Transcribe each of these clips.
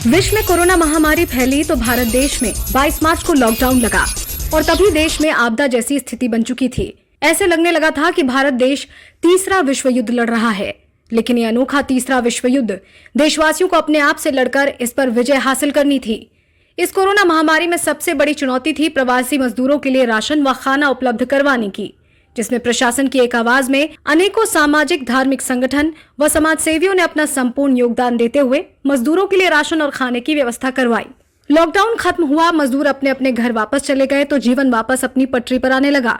विश्व में कोरोना महामारी फैली तो भारत देश में 22 मार्च को लॉकडाउन लगा और तभी देश में आपदा जैसी स्थिति बन चुकी थी। ऐसे लगने लगा था कि भारत देश तीसरा विश्व युद्ध लड़ रहा है, लेकिन ये अनोखा तीसरा विश्व युद्ध देशवासियों को अपने आप से लड़कर इस पर विजय हासिल करनी थी। इस कोरोना महामारी में सबसे बड़ी चुनौती थी प्रवासी मजदूरों के लिए राशन व खाना उपलब्ध करवाने की, जिसमें प्रशासन की एक आवाज में अनेकों सामाजिक धार्मिक संगठन व समाज सेवियों ने अपना संपूर्ण योगदान देते हुए मजदूरों के लिए राशन और खाने की व्यवस्था करवाई। लॉकडाउन खत्म हुआ, मजदूर अपने अपने घर वापस चले गए तो जीवन वापस अपनी पटरी पर आने लगा।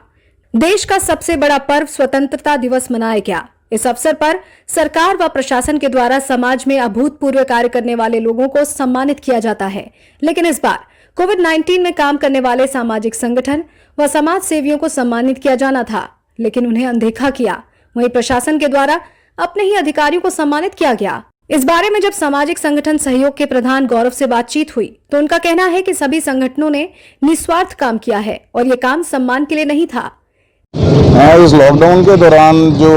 देश का सबसे बड़ा पर्व स्वतंत्रता दिवस मनाया गया। इस अवसर पर सरकार व प्रशासन के द्वारा समाज में अभूतपूर्व कार्य करने वाले लोगों को सम्मानित किया जाता है, लेकिन इस बार कोविड-19 में काम करने वाले सामाजिक संगठन व समाज सेवियों को सम्मानित किया जाना था, लेकिन उन्हें अनदेखा किया। वहीं प्रशासन के द्वारा अपने ही अधिकारियों को सम्मानित किया गया। इस बारे में जब सामाजिक संगठन सहयोग के प्रधान गौरव से बातचीत हुई तो उनका कहना है कि सभी संगठनों ने निस्वार्थ काम किया है और ये काम सम्मान के लिए नहीं था। इस लॉकडाउन के दौरान जो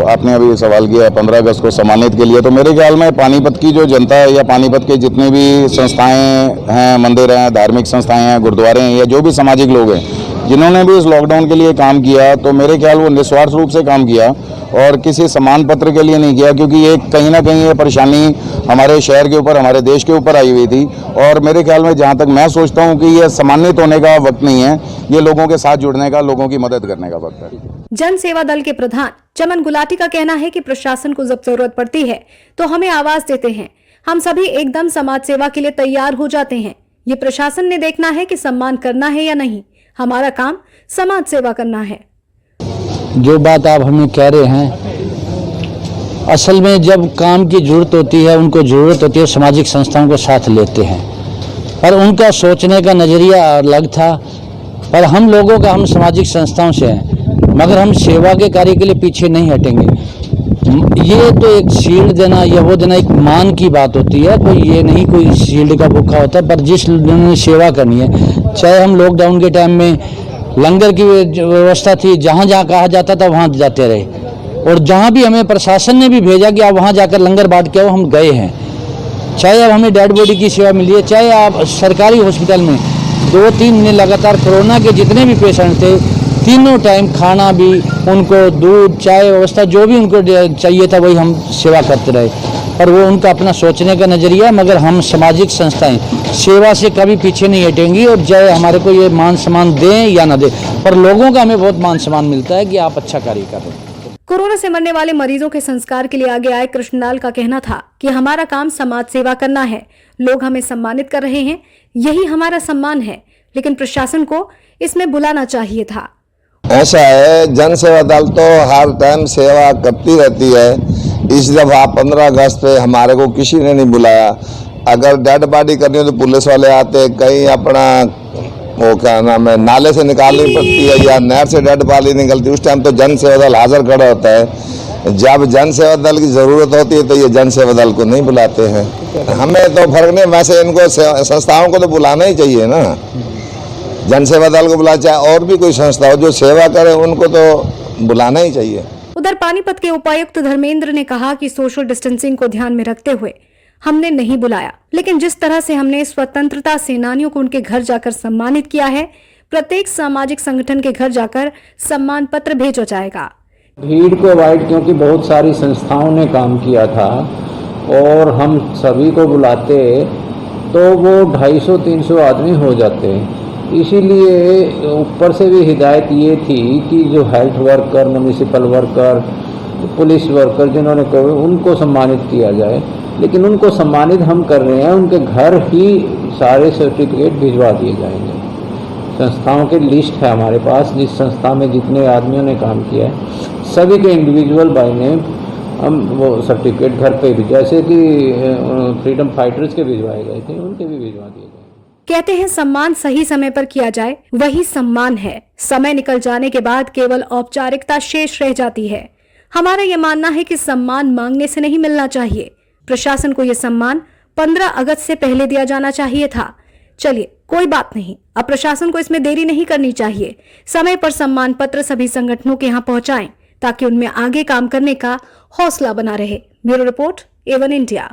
आपने अभी सवाल किया 15 अगस्त को सम्मानित के लिए, तो मेरे ख्याल में पानीपत की जो जनता है या पानीपत के जितने भी संस्थाएं हैं, मंदिर हैं, धार्मिक संस्थाएं हैं, गुरुद्वारे हैं या जो भी सामाजिक लोग हैं जिन्होंने भी इस लॉकडाउन के लिए काम किया, तो मेरे ख्याल वो निस्वार्थ रूप से काम किया और किसी सम्मान पत्र के लिए नहीं किया, क्योंकि ये कहीं ना कहीं ये परेशानी हमारे शहर के ऊपर, हमारे देश के ऊपर आई हुई थी। और मेरे ख्याल में जहाँ तक मैं सोचता हूँ कि ये सम्मानित होने का वक्त नहीं है, ये लोगों के साथ जुड़ने का, लोगों की मदद करने का वक्त है। जन सेवा दल के प्रधान चमन गुलाटी का कहना है कि प्रशासन को जब जरूरत पड़ती है तो हमें आवाज देते हैं। हम सभी एकदम समाज सेवा के लिए तैयार हो जाते हैं। ये प्रशासन ने देखना है कि सम्मान करना है या नहीं। हमारा काम समाज सेवा करना है। जो बात आप हमें कह रहे हैं, असल में जब काम की जरूरत होती है, उनको जरूरत होती है, सामाजिक संस्थाओं को साथ लेते हैं, पर उनका सोचने का नज़रिया अलग था। पर हम लोगों का, हम सामाजिक संस्थाओं से हैं, मगर हम सेवा के कार्य के लिए पीछे नहीं हटेंगे। ये तो एक शील्ड देना या वो देना एक मान की बात होती है, तो ये नहीं कोई शील्ड का भूखा होता। पर जिस ने सेवा करनी है, चाहे हम लॉकडाउन के टाइम में लंगर की व्यवस्था थी, जहाँ जहाँ कहा जाता था वहाँ जाते रहे, और जहाँ भी हमें प्रशासन ने भी भेजा कि आप वहाँ जाकर लंगर बांट के आओ, हम गए हैं। चाहे अब हमें डेड बॉडी की सेवा मिली है, चाहे आप सरकारी हॉस्पिटल में 2-3 दिन लगातार कोरोना के जितने भी पेशेंट थे, तीनों टाइम खाना भी, उनको दूध, चाय व्यवस्था जो भी उनको चाहिए था वही हम सेवा करते रहे। पर वो उनका अपना सोचने का नज़रिया, मगर हम सामाजिक संस्थाएं सेवा से कभी पीछे नहीं हटेंगी। और चाहे हमारे को ये मान सम्मान दें या ना दें, पर लोगों का हमें बहुत मान सम्मान मिलता है कि आप अच्छा कार्य कर रहे हैं। कोरोना से मरने वाले मरीजों के संस्कार के लिए आगे आए कृष्णलाल का कहना था कि हमारा काम समाज सेवा करना है। लोग हमें सम्मानित कर रहे हैं, यही हमारा सम्मान है, लेकिन प्रशासन को इसमें बुलाना चाहिए था। ऐसा है, जन सेवा दल तो हर टाइम सेवा करती रहती है। इस दफा 15 अगस्त पे हमारे को किसी ने नहीं बुलाया। अगर डेड बॉडी करनी हो तो पुलिस वाले आते, कहीं अपना वो क्या नाम है, नाले से निकालनी पड़ती है या नहर से डेड बॉडी निकलती है, उस टाइम तो जन सेवा दल हाजिर खड़ा होता है। जब जन सेवा दल की ज़रूरत होती है तो ये जन सेवा दल को नहीं बुलाते हैं। हमें तो फर्क नहीं, वैसे इनको संस्थाओं को तो बुलाना ही चाहिए ना। जन सेवा दल को बुला, चाहे और भी कोई संस्था हो जो सेवा करे, उनको तो बुलाना ही चाहिए। उधर पानीपत के उपायुक्त धर्मेंद्र ने कहा कि सोशल डिस्टेंसिंग को ध्यान में रखते हुए हमने नहीं बुलाया, लेकिन जिस तरह से हमने स्वतंत्रता सेनानियों को उनके घर जाकर सम्मानित किया है, प्रत्येक सामाजिक संगठन के घर जाकर सम्मान पत्र भेजा जाएगा। भीड़ को अवॉइड, क्योंकि बहुत सारी संस्थाओं ने काम किया था और हम सभी को बुलाते तो वो 250-300 आदमी हो जाते। इसीलिए ऊपर से भी हिदायत ये थी कि जो health worker, municipal worker, police worker जिन्होंने कोविड, उनको सम्मानित किया जाए। लेकिन उनको सम्मानित हम कर रहे हैं, उनके घर ही सारे सर्टिफिकेट भिजवा दिए जाएंगे। संस्थाओं की लिस्ट है हमारे पास, जिस संस्था में जितने आदमियों ने काम किया है सभी के इंडिविजुअल बाय नेम हम वो सर्टिफिकेट घर पे भी, जैसे कि फ्रीडम फाइटर्स के भिजवाए गए थे, उनके भी भिजवा दिए गए। कहते हैं सम्मान सही समय पर किया जाए, वही सम्मान है। समय निकल जाने के बाद केवल औपचारिकता शेष रह जाती है। हमारा ये मानना है कि सम्मान मांगने से नहीं मिलना चाहिए। प्रशासन को ये सम्मान 15 अगस्त से पहले दिया जाना चाहिए था। चलिए कोई बात नहीं, अब प्रशासन को इसमें देरी नहीं करनी चाहिए। समय पर सम्मान पत्र सभी संगठनों के यहाँ पहुंचाएं ताकि उनमें आगे काम करने का हौसला बना रहे। Bureau report, A1 India.